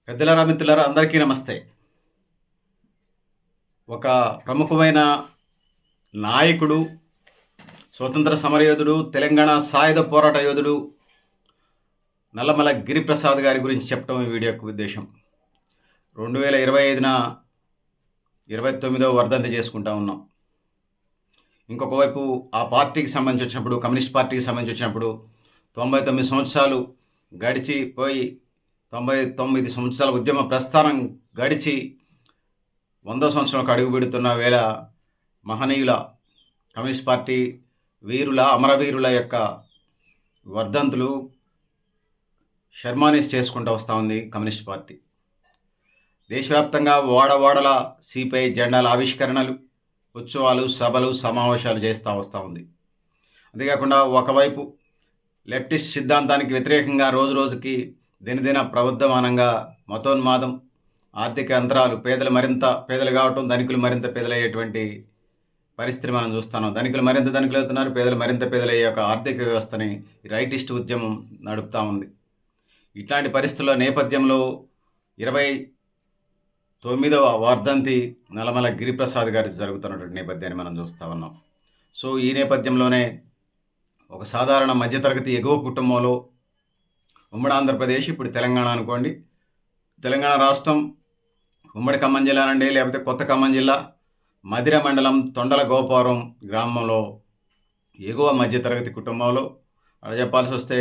పెద్దలారా, మిత్రులారా అందరికీ నమస్తే. ఒక ప్రముఖమైన నాయకుడు, స్వతంత్ర సమరయోధుడు, తెలంగాణ సాయుధ పోరాట యోధుడు నల్లమల గిరిప్రసాద్ గారి గురించి చెప్పడం ఈ వీడియో యొక్క ఉద్దేశం. 2025న 29వ వర్ధంతి చేసుకుంటా ఉన్నాం. ఇంకొక వైపు ఆ పార్టీకి సంబంధించి వచ్చినప్పుడు, కమ్యూనిస్ట్ పార్టీకి సంబంధించి వచ్చినప్పుడు 99 సంవత్సరాలు గడిచిపోయి 99 సంవత్సరాల ఉద్యమ ప్రస్థానం గడిచి 100వ సంవత్సరంలోకి అడుగు పెడుతున్న వేళ మహనీయుల కమ్యూనిస్ట్ పార్టీ వీరుల అమరవీరుల యొక్క వర్ధంతులు షర్మానీస్ చేసుకుంటూ వస్తూ ఉంది కమ్యూనిస్ట్ పార్టీ. దేశవ్యాప్తంగా వాడవాడల సిపిఐ జెండాల ఆవిష్కరణలు, ఉత్సవాలు, సభలు, సమావేశాలు చేస్తూ వస్తూ ఉంది. అంతేకాకుండా ఒకవైపు లెఫ్టిస్ట్ సిద్ధాంతానికి వ్యతిరేకంగా రోజు రోజుకి దినదిన ప్రబుద్ధమానంగా మతోన్మాదం, ఆర్థిక అంతరాలు, పేదలు మరింత పేదలు కావటం, ధనికులు మరింత పేదలయ్యేటువంటి పరిస్థితి మనం చూస్తున్నాం. ధనికులు మరింత ధనికులు అవుతున్నారు, పేదలు మరింత పేదలయ్యే ఒక ఆర్థిక వ్యవస్థని రైటిస్ట్ ఉద్యమం నడుపుతూ ఉంది. ఇట్లాంటి పరిస్థితుల నేపథ్యంలో 29వ వర్ధంతి నల్లమల గిరిప్రసాద్ గారి జరుగుతున్నటువంటి నేపథ్యాన్ని మనం చూస్తూ ఉన్నాం. సో ఈ నేపథ్యంలోనే ఒక సాధారణ మధ్యతరగతి ఎగువ కుటుంబంలో ఉమ్మడి ఆంధ్రప్రదేశ్, ఇప్పుడు తెలంగాణ అనుకోండి, తెలంగాణ రాష్ట్రం ఉమ్మడి ఖమ్మం జిల్లా నుండి, లేకపోతే కొత్త ఖమ్మం జిల్లా మధిర మండలం తొండల గోపారం గ్రామంలో ఎగువ మధ్యతరగతి కుటుంబంలో, అలా చెప్పాల్సి వస్తే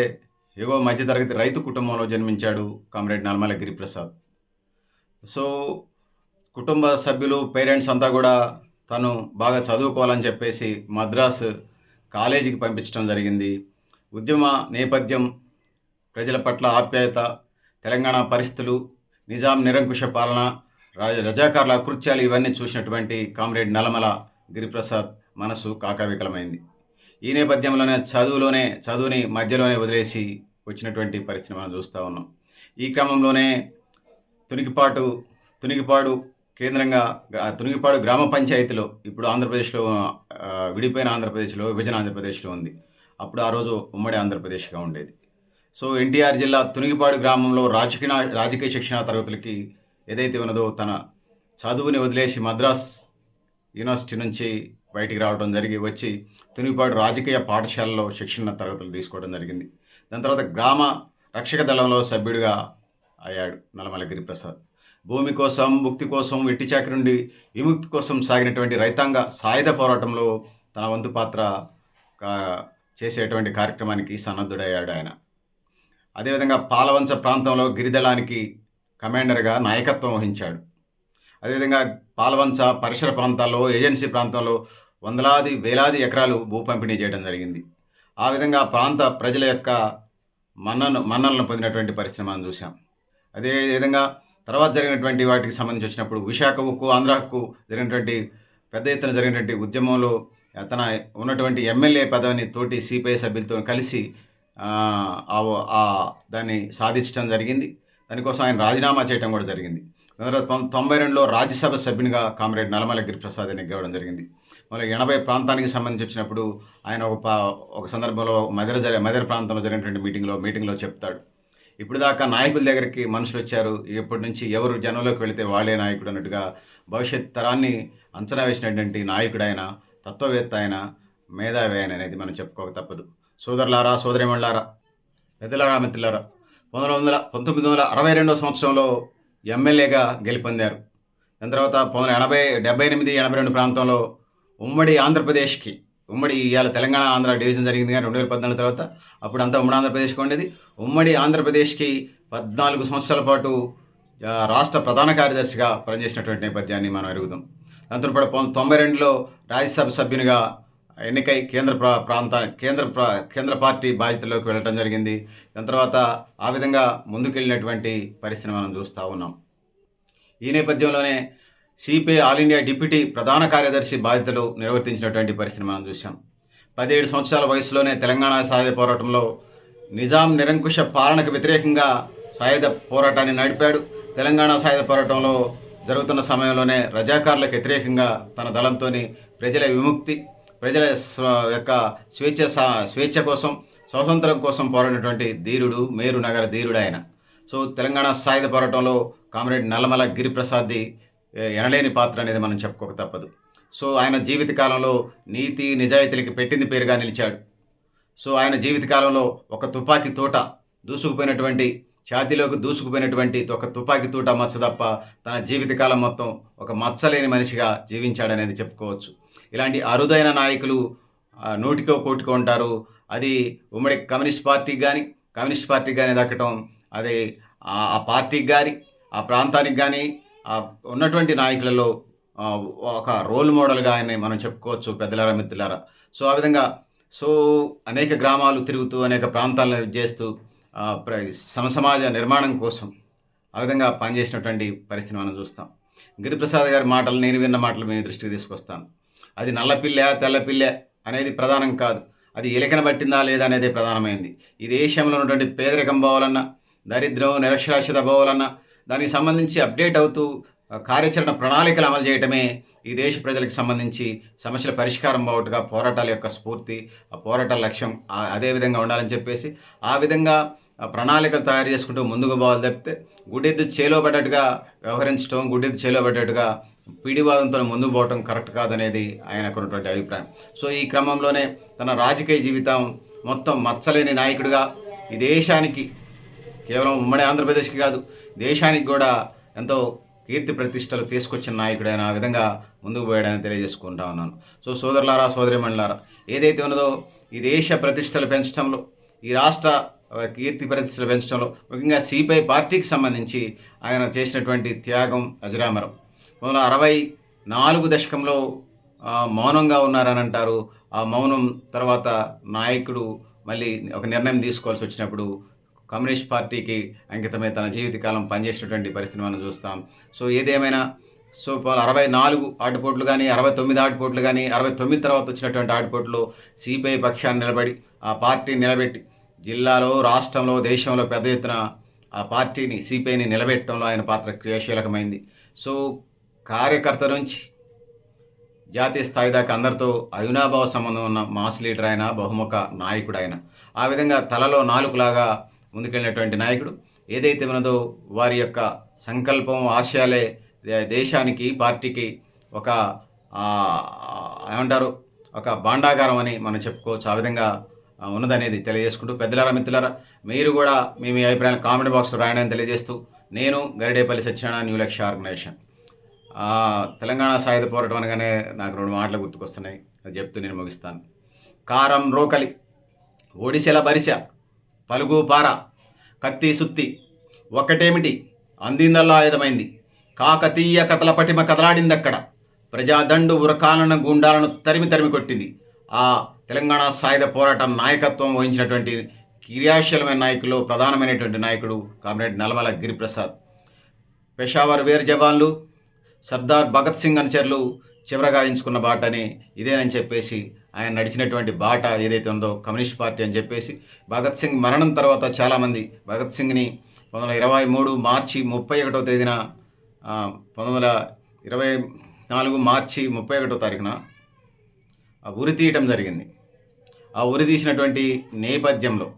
ఎగువ మధ్యతరగతి రైతు కుటుంబంలో జన్మించాడు కామ్రేడ్ నల్లమల గిరిప్రసాద్. సో కుటుంబ సభ్యులు, పేరెంట్స్ అంతా కూడా తను బాగా చదువుకోవాలని చెప్పేసి మద్రాస్ కాలేజీకి పంపించడం జరిగింది. ఉద్యమ నేపథ్యం, ప్రజల పట్ల ఆప్యాయత, తెలంగాణ పరిస్థితులు, నిజాం నిరంకుశ పాలన, రజాకార్ల కృత్యాలు ఇవన్నీ చూసినటువంటి కామ్రేడ్ నల్లమల గిరిప్రసాద్ మనసు కాకావికలమైంది. ఈ నేపథ్యంలోనే చదువుని మధ్యలోనే వదిలేసి వచ్చినటువంటి పరిస్థితి మనం చూస్తూ ఉన్నాం. ఈ క్రమంలోనే తునికిపాడు కేంద్రంగా, తునికిపాడు గ్రామ పంచాయతీలో, ఇప్పుడు ఆంధ్రప్రదేశ్లో విడిపోయిన ఆంధ్రప్రదేశ్లో, విభజన ఆంధ్రప్రదేశ్లో ఉంది. అప్పుడు ఆ రోజు ఉమ్మడి ఆంధ్రప్రదేశ్గా ఉండేది. సో ఎన్టీఆర్ జిల్లా తునిగిపాడు గ్రామంలో రాజకీయ శిక్షణా తరగతులకి ఏదైతే ఉన్నదో తన చదువుని వదిలేసి మద్రాస్ యూనివర్సిటీ నుంచి బయటికి రావడం వచ్చి తునిగిపాడు రాజకీయ పాఠశాలలో శిక్షణ తరగతులు తీసుకోవడం జరిగింది. దాని తర్వాత గ్రామ రక్షక దళంలో సభ్యుడిగా అయ్యాడు నల్లమల గిరిప్రసాద్. భూమి కోసం, ముక్తి కోసం, వెట్టి చాకరి నుండి విముక్తి కోసం సాగినటువంటి రైతాంగ సాయుధ పోరాటంలో తన వంతు పాత్ర చేసేటువంటి కార్యక్రమానికి సన్నద్ధుడయ్యాడు ఆయన. అదేవిధంగా పాలవంచ ప్రాంతంలో గిరిదళానికి కమాండర్గా నాయకత్వం వహించాడు. అదేవిధంగా పాలవంచ పరిసర ప్రాంతాల్లో, ఏజెన్సీ ప్రాంతంలో వేలాది ఎకరాలు భూ పంపిణీ చేయడం జరిగింది. ఆ విధంగా ప్రాంత ప్రజల యొక్క మన్ననలను పొందినటువంటి పరిస్థితి మనం చూసాం. అదేవిధంగా తర్వాత జరిగినటువంటి వాటికి సంబంధించి వచ్చినప్పుడు విశాఖ ఉక్కు, ఆంధ్ర హక్కు జరిగినటువంటి పెద్ద ఎత్తున జరిగినటువంటి ఉద్యమంలో తన ఉన్నటువంటి ఎమ్మెల్యే పదవిని తోటి సిపిఐ సభ్యులతో కలిసి దాన్ని సాధించడం జరిగింది. దానికోసం ఆయన రాజీనామా చేయడం కూడా జరిగింది. దాని తర్వాత 1992లో రాజ్యసభ సభ్యునిగా కామ్రేడ్ నల్లమల గిరిప్రసాద్ ఎన్నికవడం జరిగింది. మళ్ళీ 80 ప్రాంతానికి సంబంధించి వచ్చినప్పుడు ఆయన ఒక సందర్భంలో మదిర ప్రాంతంలో జరిగినటువంటి మీటింగ్లో చెప్తాడు, ఇప్పుడు దాకా నాయకుల దగ్గరికి మనుషులు వచ్చారు, ఇప్పటి నుంచి ఎవరు జనంలోకి వెళితే వాళ్ళే నాయకుడు అన్నట్టుగా భవిష్యత్ తరాన్ని అంచనా వేసినటువంటి నాయకుడు ఆయన, తత్వవేత్త ఆయన, మేధావి ఆయన అనేది మనం చెప్పుకోక తప్పదు. సోదరులారా, సోదరిమణులారా, పెద్దలారా, మిత్రులారా, 1962 సంవత్సరంలో ఎమ్మెల్యేగా గెలుపొందారు. దాని తర్వాత 1978-82 ప్రాంతంలో ఉమ్మడి ఆంధ్రప్రదేశ్కి, ఇవాళ తెలంగాణ ఆంధ్ర డివిజన్ జరిగింది కానీ 2014 తర్వాత, అప్పుడు అంతా ఉమ్మడి ఆంధ్రప్రదేశ్కి ఉండేది. ఉమ్మడి ఆంధ్రప్రదేశ్కి 14 సంవత్సరాల పాటు రాష్ట్ర ప్రధాన కార్యదర్శిగా పనిచేసినటువంటి నేపథ్యాన్ని మనం ఎరుగుదాం. దాని తర్వాత 92లో రాజ్యసభ సభ్యునిగా ఎన్నికై కేంద్ర పార్టీ బాధ్యతలోకి వెళ్ళటం జరిగింది. దాని తర్వాత ఆ విధంగా ముందుకెళ్ళినటువంటి పరిస్థితిని మనం చూస్తూ ఉన్నాం. ఈ నేపథ్యంలోనే సిపిఐ ఆల్ ఇండియా డిప్యూటీ ప్రధాన కార్యదర్శి బాధ్యతలు నిర్వర్తించినటువంటి పరిస్థితిని మనం చూసాం. 17 సంవత్సరాల వయసులోనే తెలంగాణ సాయుధ పోరాటంలో నిజాం నిరంకుశ పాలనకు వ్యతిరేకంగా సాయుధ పోరాటాన్ని నడిపాడు. తెలంగాణ సాయుధ పోరాటంలో జరుగుతున్న సమయంలోనే రజాకార్లకు వ్యతిరేకంగా తన దళంతో ప్రజల విముక్తి, ప్రజల యొక్క స్వేచ్ఛ కోసం, స్వాతంత్రం కోసం పోరాడినటువంటి ధీరుడు, మేరు నగర ధీరుడు ఆయన. సో తెలంగాణ సాయుధ పోరాటంలో కామ్రేడ్ నల్లమల గిరిప్రసాద్ది ఎనలేని పాత్ర అనేది మనం చెప్పుకోక తప్పదు. సో ఆయన జీవిత కాలంలో నీతి నిజాయితీలకి పెట్టింది పేరుగా నిలిచాడు. సో ఆయన జీవితకాలంలో ఒక తుపాకీ తూట దూసుకుపోయినటువంటి ఛాతీలోకి దూసుకుపోయినటువంటి ఒక తుపాకీ తూట మచ్చ తప్ప తన జీవితకాలం మొత్తం ఒక మచ్చలేని మనిషిగా జీవించాడనేది చెప్పుకోవచ్చు. ఇలాంటి అరుదైన నాయకులు నూటికో కోటికో ఉంటారు. అది ఉమ్మడి కమ్యూనిస్ట్ పార్టీకి కానీ దక్కటం అది ఆ పార్టీకి కానీ ఆ ప్రాంతానికి కానీ ఉన్నటువంటి నాయకులలో ఒక రోల్ మోడల్గా ఆయన్ని మనం చెప్పుకోవచ్చు పెద్దలారా మిత్రులారా. సో ఆ విధంగా అనేక గ్రామాలు తిరుగుతూ అనేక ప్రాంతాలను చేస్తూ సమాజ నిర్మాణం కోసం ఆ విధంగా పనిచేసినటువంటి పరిస్థితిని మనం చూస్తాం. గిరిప్రసాద్ గారి మాటలు నేను విన్న మాటలు మీ దృష్టికి తీసుకొస్తాను. అది నల్లపిల్ల తెల్లపిల్ల అనేది ప్రధానం కాదు, అది ఎలికన పట్టిందా లేదా అనేది ప్రధానమైంది. ఈ దేశంలో ఉన్నటువంటి పేదరికం పోవాలన్నా, దరిద్రం నిరక్షరాస్యత పోవాలన్నా దానికి సంబంధించి అప్డేట్ అవుతూ కార్యాచరణ ప్రణాళికలు అమలు చేయటమే ఈ దేశ ప్రజలకు సంబంధించి సమస్యల పరిష్కారం బావుటుగా పోరాటాల యొక్క స్ఫూర్తి, ఆ పోరాటాల లక్ష్యం అదే విధంగా ఉండాలని చెప్పేసి ఆ విధంగా ప్రణాళికలు తయారు చేసుకుంటూ ముందుకు పోవాలి తప్పితే గుడ్డెద్దు చేలోబడ్డట్టుగా వ్యవహరించడం, గుడ్డెద్దు చేలోబడ్డట్టుగా పీడివాదంతో ముందుకు పోవటం కరెక్ట్ కాదనేది ఆయనకున్నటువంటి అభిప్రాయం. సో ఈ క్రమంలోనే తన రాజకీయ జీవితం మొత్తం మచ్చలేని నాయకుడిగా ఈ దేశానికి, కేవలం ఉమ్మడి ఆంధ్రప్రదేశ్కి కాదు దేశానికి కూడా ఎంతో కీర్తి ప్రతిష్టలు తీసుకొచ్చిన నాయకుడైన ఆ విధంగా ముందుకు పోయాడని తెలియజేసుకుంటా ఉన్నాను. సో సోదరులారా సోదరిమణులారా, ఏదైతే ఉన్నదో ఈ దేశ ప్రతిష్టలు పెంచడంలో, ఈ రాష్ట్ర కీర్తి ప్రతిష్టలు పెంచడంలో ముఖ్యంగా సిపిఐ పార్టీకి సంబంధించి ఆయన చేసినటువంటి త్యాగం అజరామరం. 1964 దశకంలో మౌనంగా ఉన్నారని అంటారు. ఆ మౌనం తర్వాత నాయకుడు మళ్ళీ ఒక నిర్ణయం తీసుకోవాల్సి వచ్చినప్పుడు కమ్యూనిస్ట్ పార్టీకి అంకితమై తన జీవితకాలం పనిచేసినటువంటి పరిస్థితిని మనం చూస్తాం. సో ఏదేమైనా 64 ఆటుపోట్లు కానీ 69 ఆటుపోట్లు కానీ 69 తర్వాత వచ్చినటువంటి ఆటుపోట్లు సిపిఐ పక్షాన్ని నిలబడి ఆ పార్టీని నిలబెట్టి జిల్లాలో, రాష్ట్రంలో, దేశంలో పెద్ద ఎత్తున ఆ పార్టీని సిపిఐని నిలబెట్టడంలో ఆయన పాత్ర క్రియాశీలకమైంది. సో కార్యకర్త నుంచి జాతీయ స్థాయి దాకా అందరితో అవినాభావ సంబంధం ఉన్న మాస్ లీడర్ ఆయన, బహుముఖ నాయకుడు ఆయన. ఆ విధంగా తలలో నాలుకలాగా ముందుకెళ్ళినటువంటి నాయకుడు. ఏదైతే ఉన్నదో వారి యొక్క సంకల్పం, ఆశయాలే దేశానికి, పార్టీకి ఒక ఏమంటారు ఒక భాండాగారం అని మనం చెప్పుకోవచ్చు. ఆ విధంగా ఉన్నదనేది తెలియజేసుకుంటూ, పెద్దలారా మిత్రులారా, మీరు కూడా మీ అభిప్రాయాలు కామెంట్ బాక్స్లో రాయడానికి తెలియజేస్తూ, నేను గరిడేపల్లి సత్యనారాయణ న్యూ లక్ష్య ఆర్గనైజేషన్. తెలంగాణ సాయుధ పోరాటం అనగానే నాకు 2 మాటలు గుర్తుకొస్తున్నాయి, అది చెప్తూ నేను ముగిస్తాను. కారం రోకలి, ఒడిసెల బరిసె, పలుగు పార, కత్తి సుత్తి, ఒక్కటేమిటి అందిందల్లా ఆయుధమైంది, కాకతీయ కథల పటిమ కదలాడిందక్కడ, ప్రజాదండు ఉరకాలను గుండాలను తరిమి కొట్టింది. ఆ తెలంగాణ సాయుధ పోరాట నాయకత్వం వహించినటువంటి క్రియాశీలమైన నాయకుల్లో ప్రధానమైనటువంటి నాయకుడు కామ్రేడ్ నల్లమల గిరిప్రసాద్. పెషావర్ వీర జవాన్లు, సర్దార్ భగత్ సింగ్ అనుచరులు చివరగా ఎంచుకున్న బాటని ఇదేనని చెప్పేసి ఆయన నడిచినటువంటి బాట ఏదైతే ఉందో కమ్యూనిస్ట్ పార్టీ అని చెప్పేసి, భగత్ సింగ్ మరణం తర్వాత చాలామంది భగత్ సింగ్ని 1923 మార్చి 31వ తేదీన 1924 మార్చి 31వ తారీఖున ఉరి తీయటం జరిగింది. ఆ ఉరి తీసినటువంటి నేపథ్యంలో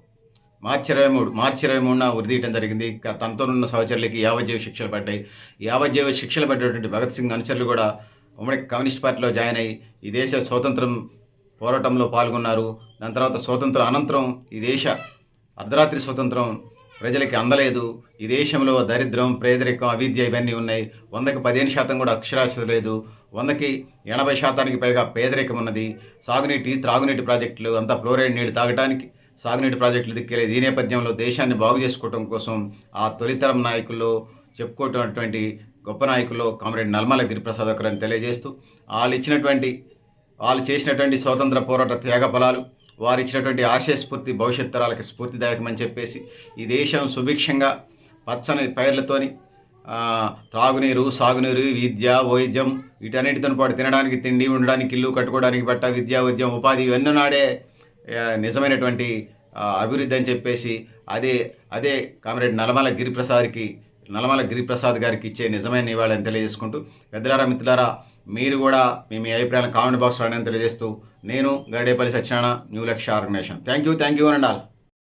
మార్చి 23న ఉరి తీయటం జరిగింది. తనతోనున్న సహచరులకి యావజ్జీవ శిక్షలు పడ్డాయి. యావజ్జీవ శిక్షలు పడ్డటువంటి భగత్ సింగ్ అనుచరులు కూడా ఉమ్మడి కమ్యూనిస్ట్ పార్టీలో జాయిన్ అయ్యి ఈ దేశ స్వాతంత్రం పోరాటంలో పాల్గొన్నారు. దాని తర్వాత స్వాతంత్రం అనంతరం ఈ దేశ అర్ధరాత్రి స్వాతంత్రం ప్రజలకి అందలేదు. ఈ దేశంలో దరిద్రం, పేదరికం, అవిద్య ఇవన్నీ ఉన్నాయి. 100కి 15% కూడా అక్షరాస్యత లేదు. 100కి 80% పైగా పేదరికం ఉన్నది. సాగునీటి, త్రాగునీటి ప్రాజెక్టులు అంతా ఫ్లోరైడ్ నీళ్ళు తాగడానికి సాగునీటి ప్రాజెక్టులు దిక్కేలేదు. ఈ నేపథ్యంలో దేశాన్ని బాగు చేసుకోవడం కోసం ఆ తొలితరం నాయకుల్లో చెప్పుకోవటటువంటి గొప్ప నాయకుల్లో కామ్రేడ్ నల్లమల గిరిప్రసాద్ ఒకరని తెలియజేస్తూ, వాళ్ళు చేసినటువంటి స్వాతంత్ర పోరాట త్యాగ ఫలాలు, వారు ఇచ్చినటువంటి ఆశయ స్ఫూర్తి భవిష్యత్ తరాలకు స్ఫూర్తిదాయకమని చెప్పేసి, ఈ దేశం సుభిక్షంగా పచ్చని పైర్లతోని త్రాగునీరు, సాగునీరు, విద్య, వైద్యం వీటన్నిటితో పాటు తినడానికి తిండి, ఉండడానికి ఇల్లు, కట్టుకోవడానికి బట్ట, విద్యా, వైద్యం, ఉపాధి ఇవన్నీ నాడే నిజమైనటువంటి అభివృద్ధి అని చెప్పేసి అదే కామ్రేడ్ నల్లమల గిరిప్రసాద్ గారికి ఇచ్చే నిజమైన నివాళని తెలియజేసుకుంటూ, పెద్దలారా మిత్రులారా, మీరు కూడా మీ అభిప్రాయాలను కామెంట్ బాక్స్లో రాయని తెలియజేస్తూ, నేను Garidepalli Satyanarayana new Lakshya organization. Thank you and all.